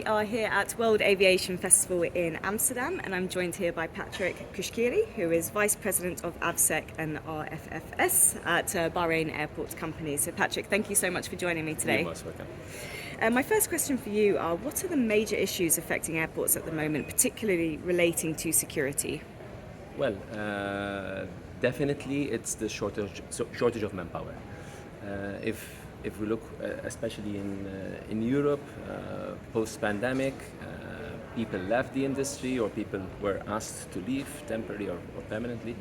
We are here at World Aviation Festival in Amsterdam, and I'm joined here by Patrick Cuschieri, who is Vice President of AVSEC and RFFS at Bahrain Airport Company. So Patrick, thank you so much for joining me today. You're most welcome. My first question for you are, what are the major issues affecting airports at the moment, particularly relating to security? Well, definitely it's the shortage of manpower. If we look, especially in Europe, post-pandemic, people left the industry or people were asked to leave temporarily or permanently.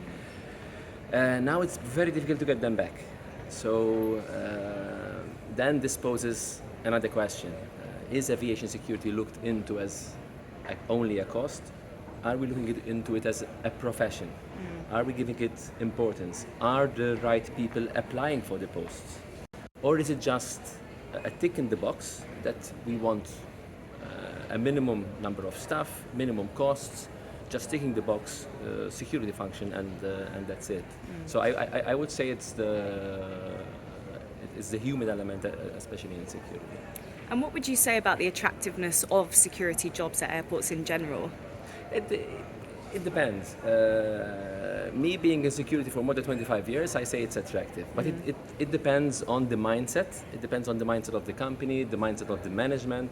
Now it's very difficult to get them back. So then this poses another question. Is aviation security looked into as only a cost? Are we looking into it as a profession? Are we giving it importance? Are the right people applying for the posts? Or is it just a tick in the box that we want a minimum number of staff, minimum costs, just ticking the box, security function, and that's it. So I would say it's the human element, especially in security. And what would you say about the attractiveness of security jobs at airports in general? It depends. Me being in security for more than 25 years, I say it's attractive. But it depends on the mindset. It depends on the mindset of the company, the mindset of the management.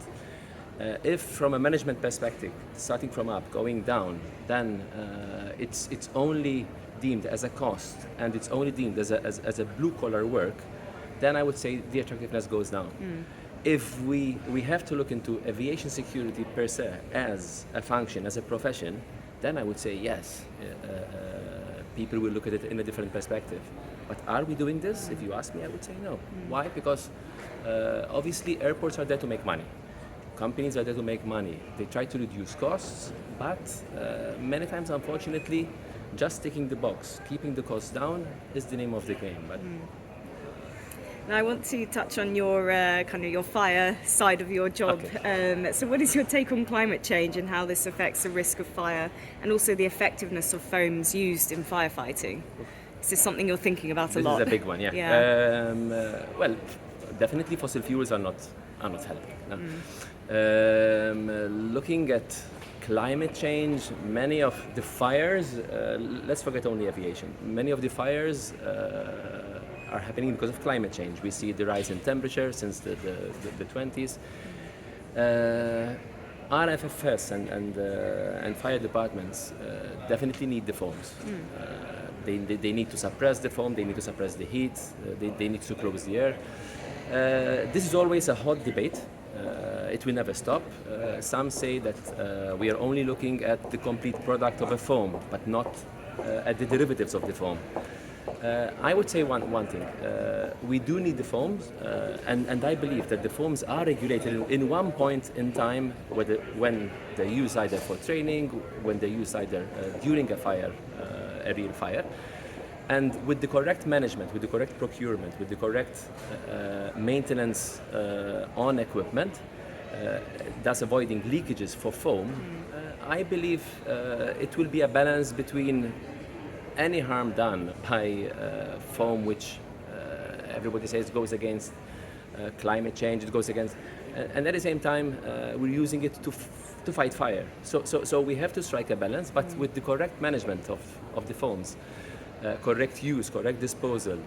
If from a management perspective, starting from up, going down, then it's only deemed as a cost and it's only deemed as a blue-collar work, then I would say the attractiveness goes down. If we have to look into aviation security per se as a function, as a profession, then I would say yes, people will look at it in a different perspective. But are we doing this? If you ask me, I would say no. Why? Because obviously airports are there to make money. Companies are there to make money. They try to reduce costs, but many times, unfortunately, just ticking the box, keeping the costs down is the name of the game. But Now I want to touch on your your fire side of your job. Okay. So what is your take on climate change and how this affects the risk of fire and also the effectiveness of foams used in firefighting? Is this something you're thinking about a lot? This is a big one, yeah. Well, definitely fossil fuels are not helping. No? Looking at climate change, many of the fires, let's forget only aviation, many of the fires are happening because of climate change. We see the rise in temperature since the 20s. RFFS and fire departments definitely need the foams. They need to suppress the foam, they need to suppress the heat, they need to close the air. This is always a hot debate. It will never stop. Some say that we are only looking at the complete product of a foam, but not at the derivatives of the foam. I would say one thing. We do need the foams, and I believe that the foams are regulated in one point in time, when they're used either for training, when they're used either during a fire, a real fire. And with the correct management, with the correct procurement, with the correct maintenance on equipment, thus avoiding leakages for foam, I believe it will be a balance between any harm done by foam, which everybody says goes against climate change, it goes against, and at the same time we're using it to fight fire. So we have to strike a balance, but with the correct management of the foams, correct use, correct disposal,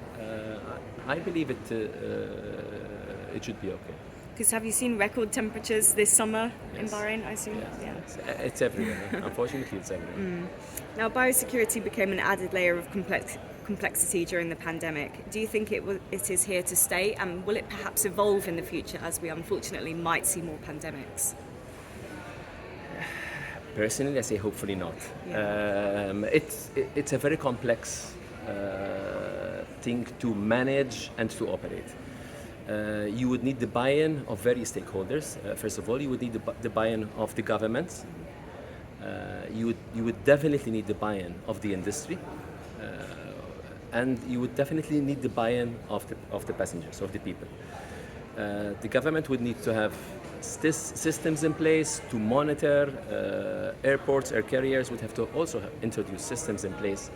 I believe it should be okay. Because have you seen record temperatures this summer in Bahrain, I assume? Yes. Yeah. It's everywhere. Unfortunately, it's everywhere. Now, biosecurity became an added layer of complexity during the pandemic. Do you think it is here to stay, and will it perhaps evolve in the future as we unfortunately might see more pandemics? Personally, I say hopefully not. Yeah. It's a very complex thing to manage and to operate. You would need the buy-in of various stakeholders. First of all, you would need the buy-in of the governments. You would definitely need the buy-in of the industry, and you would definitely need the buy-in of the passengers, of the people. The government would need to have systems in place to monitor. Airports, air carriers would have to also introduce systems in place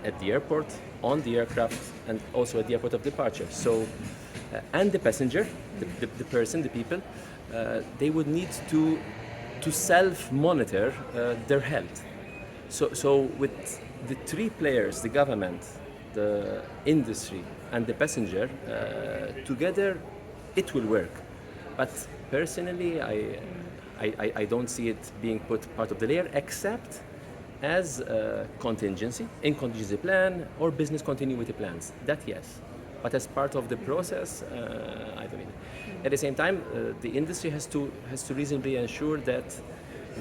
at the airport, on the aircraft, and also at the airport of departure. So, and the passenger, the person, the people, they would need to self-monitor their health. So with the three players, the government, the industry, and the passenger, together, it will work. But personally, I don't see it being put part of the layer, except as a contingency, in contingency plan, or business continuity plans. That yes. But as part of the process, I don't need it. At the same time, the industry has to reasonably ensure that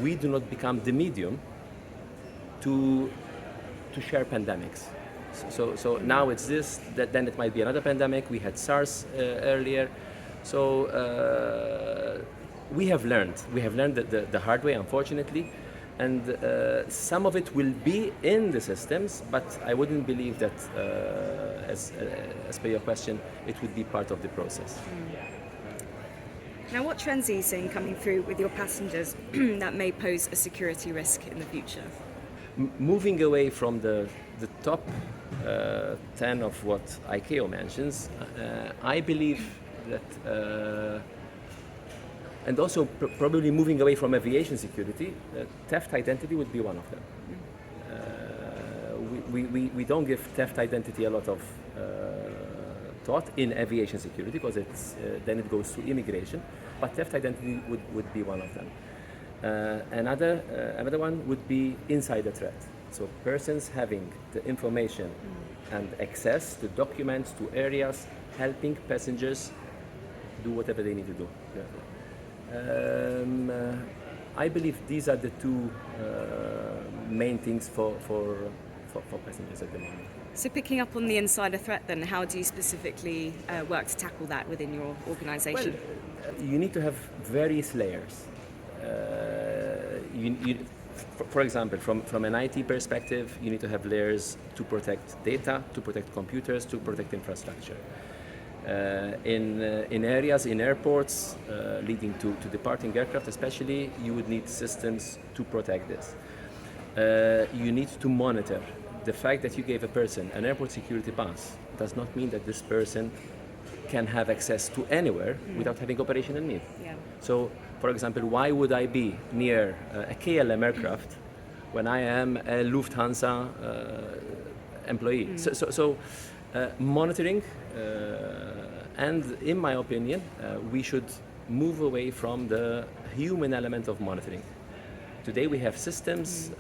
we do not become the medium to share pandemics. So now it's this, then it might be another pandemic. We had SARS earlier. So we have learned the hard way, unfortunately. And some of it will be in the systems, but I wouldn't believe that, as per your question, it would be part of the process. Now, what trends are you seeing coming through with your passengers that may pose a security risk in the future? Moving away from the top 10 of what ICAO mentions, I believe that, and also probably moving away from aviation security, theft identity would be one of them. We don't give theft identity a lot of thought in aviation security because then it goes to immigration, but theft identity would be one of them. Another one would be insider threat. So persons having the information and access to documents, to areas, helping passengers do whatever they need to do. I believe these are the two main things for passengers at the moment. So picking up on the insider threat then, how do you specifically work to tackle that within your organisation? Well, you need to have various layers. For example, from an IT perspective, you need to have layers to protect data, to protect computers, to protect infrastructure. In areas, in airports, leading to departing aircraft especially, you would need systems to protect this. You need to monitor. The fact that you gave a person an airport security pass does not mean that this person can have access to anywhere without having operational need. Yeah. So, for example, why would I be near a KLM aircraft when I am a Lufthansa employee? So monitoring, and in my opinion, we should move away from the human element of monitoring. Today we have systems,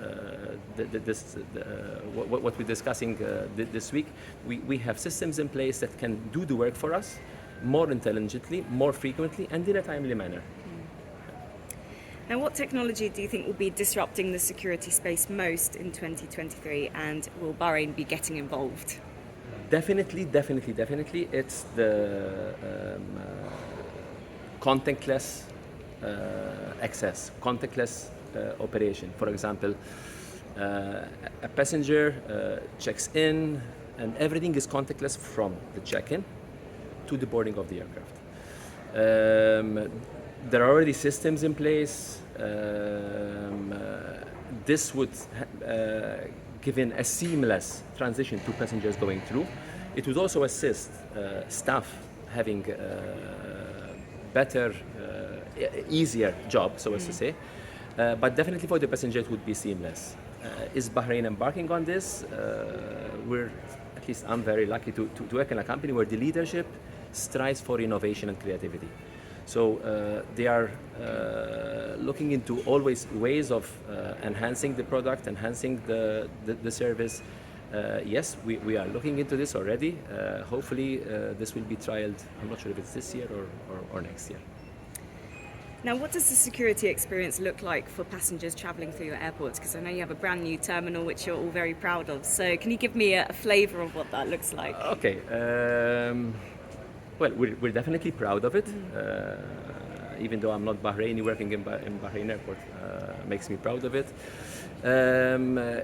what we're discussing this week, we have systems in place that can do the work for us more intelligently, more frequently, and in a timely manner. Now, what technology do you think will be disrupting the security space most in 2023, and will Bahrain be getting involved? Definitely, it's the contactless access, contactless operation. For example, a passenger checks in and everything is contactless from the check-in to the boarding of the aircraft. There are already systems in place. This would give in a seamless transition to passengers going through. It would also assist staff having better, easier job, so as to say. But definitely for the passenger it would be seamless. Is Bahrain embarking on this? At least I'm very lucky to work in a company where the leadership strives for innovation and creativity. So they are looking into always ways of enhancing the product, enhancing the service. Yes, we are looking into this already. Hopefully this will be trialed. I'm not sure if it's this year or next year. Now, what does the security experience look like for passengers travelling through your airports? Because I know you have a brand new terminal, which you're all very proud of. So can you give me a flavour of what that looks like? Okay. Well, we're definitely proud of it. Even though I'm not Bahraini, working in Bahrain airport makes me proud of it.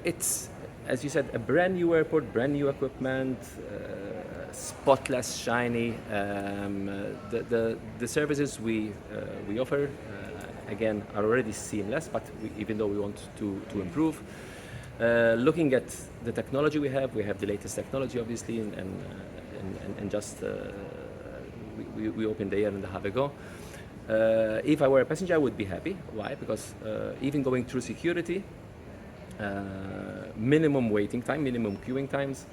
It's, as you said, a brand new airport, brand new equipment, spotless, shiny. The services we offer, again, are already seamless, but even though we want to improve. Looking at the technology we have the latest technology, obviously, and just we opened a year and a half ago. If I were a passenger, I would be happy. Why? Because even going through security, minimum waiting time, minimum queuing times.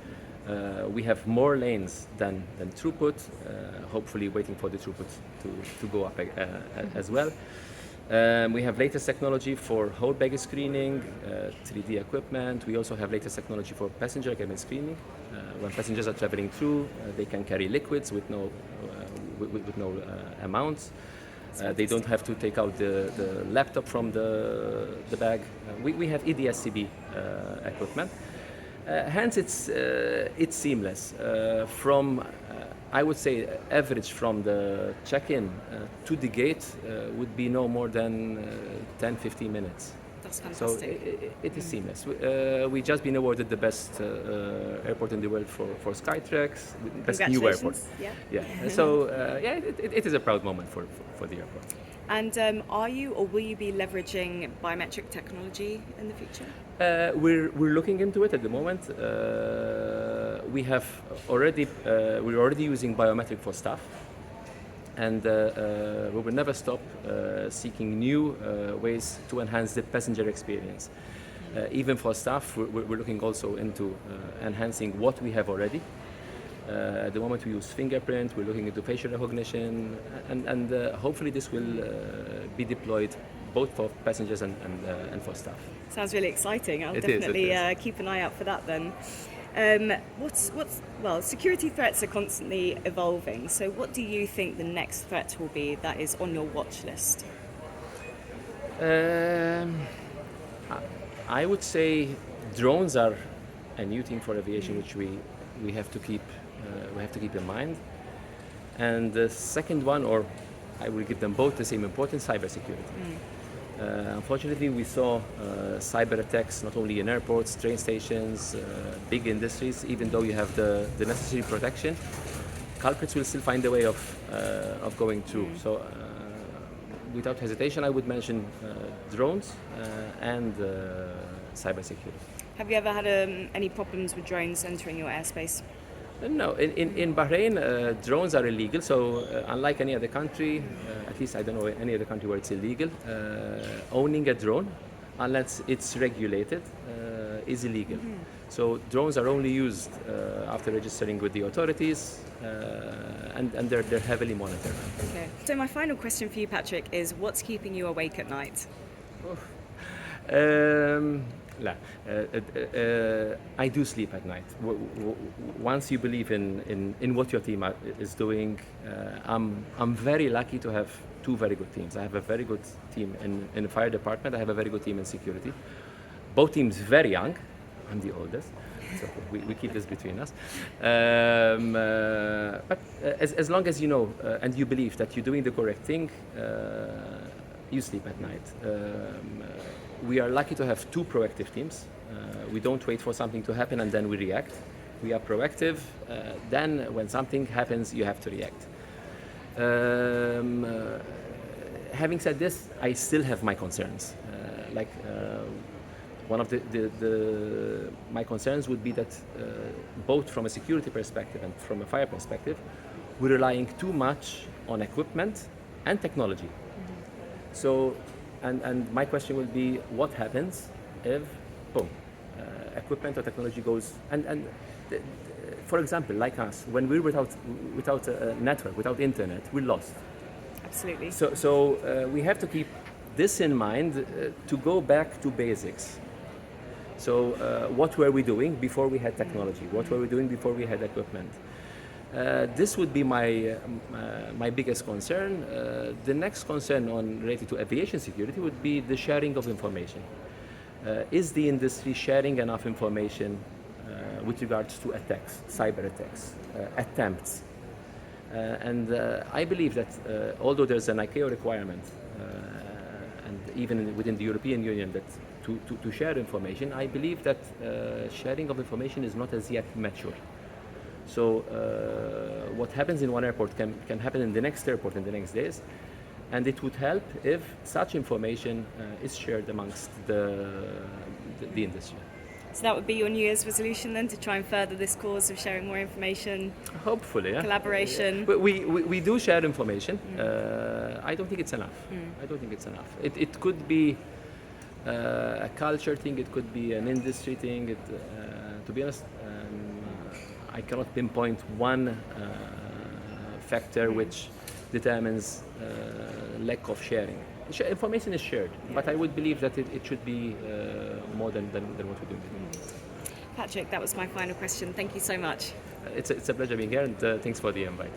We have more lanes than throughput, hopefully waiting for the throughput to go up as well. We have latest technology for whole baggage screening, 3D equipment. We also have latest technology for passenger cabin screening. When passengers are traveling through, they can carry liquids with no amounts. They don't have to take out the laptop from the bag. We have EDSCB equipment. Hence, it's seamless. From I would say average from the check-in to the gate would be no more than 10-15 minutes. That's fantastic. So it is seamless. We just been awarded the best airport in the world for Skytrax, best new airport. Yeah. So it is a proud moment for the airport. And are you or will you be leveraging biometric technology in the future? We're looking into it at the moment. We're already using biometric for staff, and we will never stop seeking new ways to enhance the passenger experience. Even for staff, we're looking also into enhancing what we have already. At the moment we use fingerprint, we're looking into facial recognition, and hopefully this will be deployed both for passengers and for staff. Sounds really exciting. I'll It definitely is. Keep an eye out for that then. Security threats are constantly evolving. So what do you think the next threat will be that is on your watch list? I would say drones are a new thing for aviation, which we have to keep in mind. And the second one, or I will give them both the same importance, cybersecurity. Unfortunately, we saw cyber attacks not only in airports, train stations, big industries. Even though you have the necessary protection, culprits will still find a way of going through. So, without hesitation, I would mention drones and cybersecurity. Have you ever had any problems with drones entering your airspace? No, in Bahrain, drones are illegal. So unlike any other country, at least I don't know any other country where it's illegal, owning a drone, unless it's regulated, is illegal. So drones are only used after registering with the authorities, and they're heavily monitored. Okay. So my final question for you, Patrick, is what's keeping you awake at night? I do sleep at night. Once you believe in what your team is doing, I'm very lucky to have two very good teams. I have a very good team in the fire department. I have a very good team in security. Both teams very young. I'm the oldest, so we keep this between us. But as long as you know and you believe that you're doing the correct thing, you sleep at night. We are lucky to have two proactive teams. We don't wait for something to happen and then we react. We are proactive. Then when something happens, you have to react. Having said this, I still have my concerns. One of my concerns would be that both from a security perspective and from a fire perspective, we're relying too much on equipment and technology. So, and my question will be, what happens if, boom, equipment or technology goes, for example, like us, when we're without a network, without internet, we're lost. Absolutely. So we have to keep this in mind to go back to basics. So what were we doing before we had technology? What were we doing before we had equipment? This would be my biggest concern. The next concern related to aviation security would be the sharing of information. Is the industry sharing enough information with regards to attacks, cyber attacks, attempts? And I believe that although there's an ICAO requirement, and even within the European Union, that to share information, I believe that sharing of information is not as yet mature. So what happens in one airport can happen in the next airport in the next days, and it would help if such information is shared amongst the industry. So that would be your New Year's resolution then, to try and further this cause of sharing more information, Hopefully, yeah. collaboration. We do share information. I don't think it's enough. I don't think it's enough. It could be a culture thing. It could be an industry thing. To be honest, I cannot pinpoint one factor which determines lack of sharing. Information is shared, but I would believe that it should be more than what we're doing. Patrick, that was my final question. Thank you so much. It's a pleasure being here, and thanks for the invite.